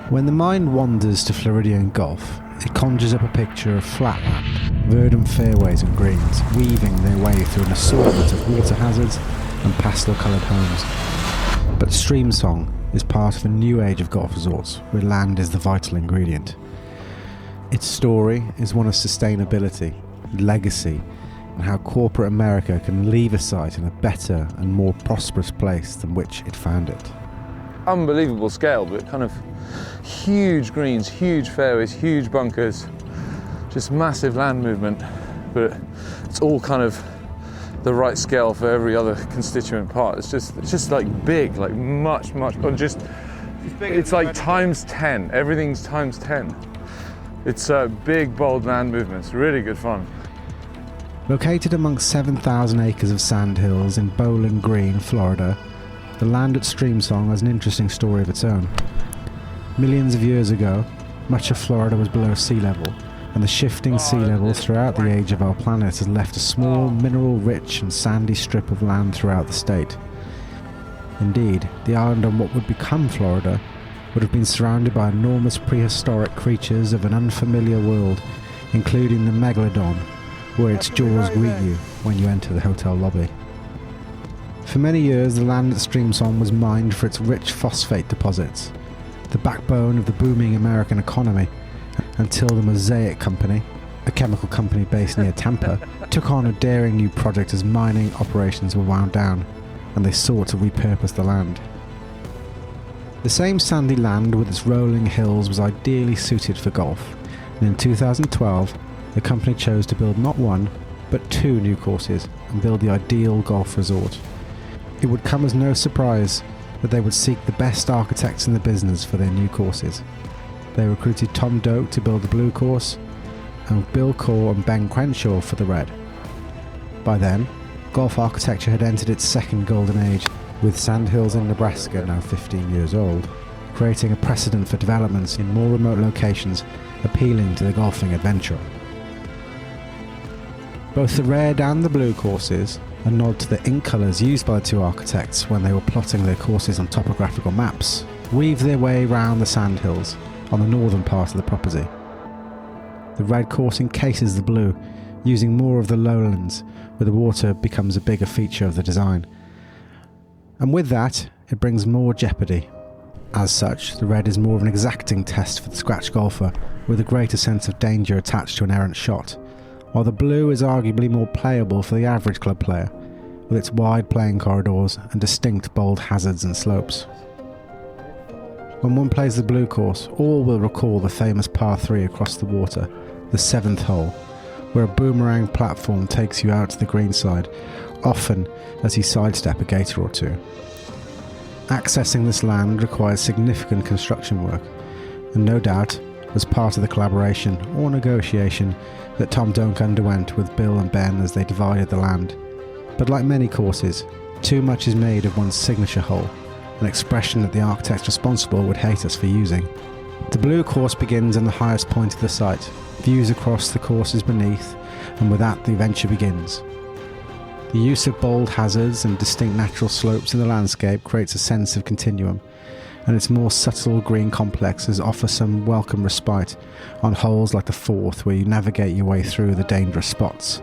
When the mind wanders to Floridian golf, it conjures up a picture of flat land, verdant fairways and greens, weaving their way through an assortment of water hazards and pastel-coloured homes. But Streamsong is part of a new age of golf resorts, where land is the vital ingredient. Its story is one of sustainability, legacy, and how corporate America can leave a site in a better and more prosperous place than which it found it. Unbelievable scale, but kind of huge greens, huge fairways, huge bunkers, just massive land movement, but it's all kind of the right scale for every other constituent part. It's just like big, like much, it's like times 10, everything's times 10. It's big, bold land movements, really good fun. Located amongst 7,000 acres of sandhills in Bowling Green, Florida, the land at Streamsong has an interesting story of its own. Millions of years ago, much of Florida was below sea level, and the shifting sea levels throughout the age of our planet has left a small, mineral-rich and sandy strip of land throughout the state. Indeed, the island on what would become Florida would have been surrounded by enormous prehistoric creatures of an unfamiliar world, including the megalodon, where its jaws greet you when you enter the hotel lobby. For many years, the land at Streamsong was mined for its rich phosphate deposits, the backbone of the booming American economy, until the Mosaic Company, a chemical company based near Tampa, took on a daring new project as mining operations were wound down, and they sought to repurpose the land. The same sandy land with its rolling hills was ideally suited for golf, and in 2012, the company chose to build not one, but 2 new courses and build the ideal golf resort. It would come as no surprise that they would seek the best architects in the business for their new courses. They recruited Tom Doak to build the blue course, and Bill Coore Ben Crenshaw for the red. By then, golf architecture had entered its second golden age, with sandhills in Nebraska now 15 years old, creating a precedent for developments in more remote locations appealing to the golfing adventurer. Both the red and the blue courses, a nod to the ink colours used by the 2 architects when they were plotting their courses on topographical maps, weave their way round the sandhills on the northern part of the property. The red course encases the blue, using more of the lowlands, where the water becomes a bigger feature of the design. And with that, it brings more jeopardy. As such, the red is more of an exacting test for the scratch golfer, with a greater sense of danger attached to an errant shot, while the blue is arguably more playable for the average club player, with its wide playing corridors and distinct bold hazards and slopes. When one plays the blue course, all will recall the famous par 3 across the water, the 7th hole, where a boomerang platform takes you out to the greenside, often as you sidestep a gator or 2. Accessing this land requires significant construction work, and no doubt was part of the collaboration or negotiation that Tom Doak underwent with Bill and Ben as they divided the land. But like many courses, too much is made of one's signature hole, an expression that the architects responsible would hate us for using. The blue course begins in the highest point of the site, views across the courses beneath, and with that the adventure begins. The use of bold hazards and distinct natural slopes in the landscape creates a sense of continuum, and its more subtle green complexes offer some welcome respite on holes like the 4th, where you navigate your way through the dangerous spots.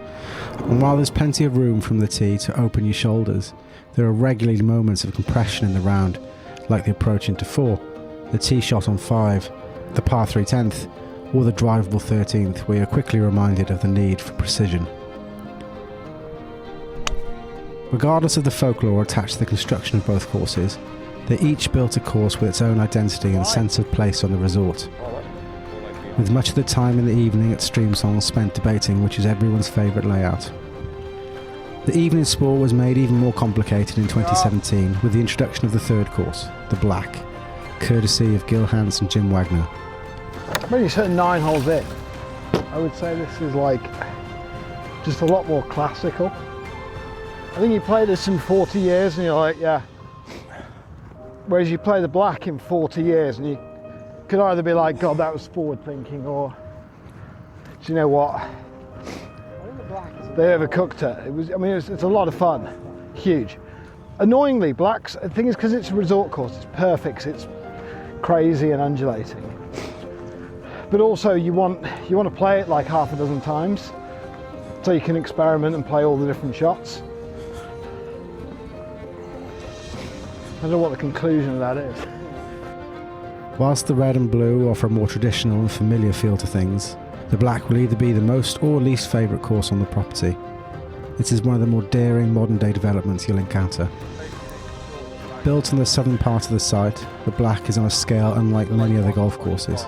And while there's plenty of room from the tee to open your shoulders, there are regularly moments of compression in the round, like the approach into 4, the tee shot on 5, the par 3 10th, or the drivable 13th, where you're quickly reminded of the need for precision. Regardless of the folklore attached to the construction of both courses, they each built a course with its own identity and sense of place on the resort, with much of the time in the evening at Streamsong spent debating which is everyone's favourite layout. The evening sport was made even more complicated in 2017 with the introduction of the 3rd course, the black, courtesy of Gil Hanse and Jim Wagner. When you hit 9 holes in, I would say this is like just a lot more classical. I think you play this in 40 years and you're like, yeah. Whereas you play the black in 40 years and you could either be like, God, that was forward thinking, or do you know what? They overcooked it. It's a lot of fun. Huge. Annoyingly, blacks, the thing is, because it's a resort course, it's perfect. It's crazy and undulating. But also you want to play it like half a dozen times so you can experiment and play all the different shots. I don't know what the conclusion of that is. Whilst the red and blue offer a more traditional and familiar feel to things, the black will either be the most or least favourite course on the property. It is one of the more daring modern day developments you'll encounter. Built on the southern part of the site, the black is on a scale unlike many other golf courses.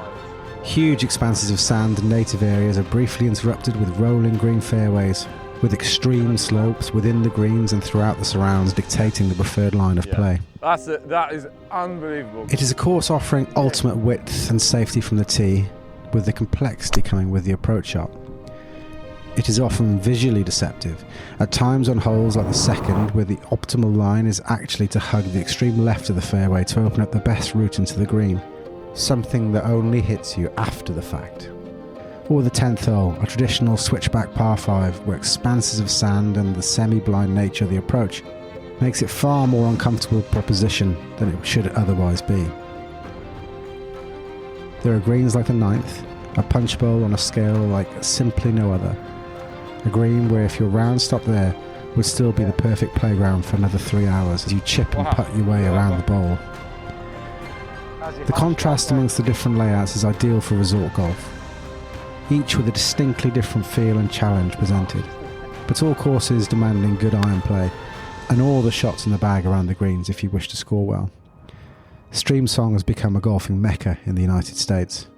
Huge expanses of sand and native areas are briefly interrupted with rolling green fairways, with extreme slopes within the greens and throughout the surrounds dictating the preferred line of play. That is unbelievable. It is a course offering ultimate width and safety from the tee, with the complexity coming with the approach shot. It is often visually deceptive, at times on holes like the second, where the optimal line is actually to hug the extreme left of the fairway to open up the best route into the green, something that only hits you after the fact. Or the 10th hole, a traditional switchback par 5, where expanses of sand and the semi-blind nature of the approach makes it far more uncomfortable proposition than it should otherwise be. There are greens like the 9th, a punch bowl on a scale like simply no other. A green where if your round stopped there would still be the perfect playground for another 3 hours as you chip and putt your way around the bowl. The contrast amongst the different layouts is ideal for resort golf, each with a distinctly different feel and challenge presented, but all courses demanding good iron play and all the shots in the bag around the greens if you wish to score well. Streamsong has become a golfing mecca in the United States.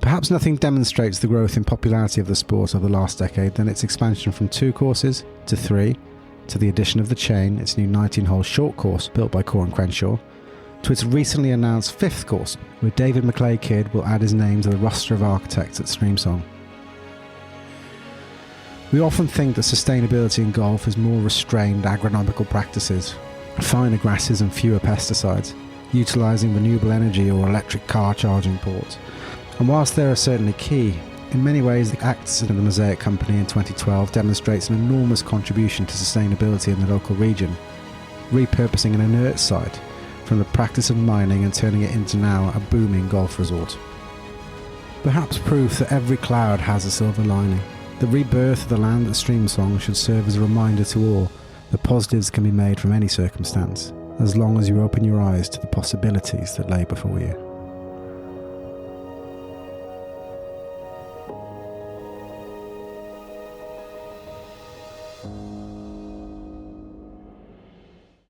Perhaps nothing demonstrates the growth in popularity of the sport over the last decade than its expansion from 2 courses to 3, to the addition of The Chain, its new 19-hole short course built by Coore Ben Crenshaw, to its recently announced 5th course, where David McLay Kidd will add his name to the roster of architects at Streamsong. We often think that sustainability in golf is more restrained agronomical practices, finer grasses and fewer pesticides, utilising renewable energy or electric car charging ports. And whilst they are certainly key, in many ways the acts of the Mosaic Company in 2012 demonstrates an enormous contribution to sustainability in the local region, repurposing an inert site from the practice of mining and turning it into now a booming golf resort. Perhaps proof that every cloud has a silver lining. The rebirth of the land at Streamsong should serve as a reminder to all that positives can be made from any circumstance, as long as you open your eyes to the possibilities that lay before you.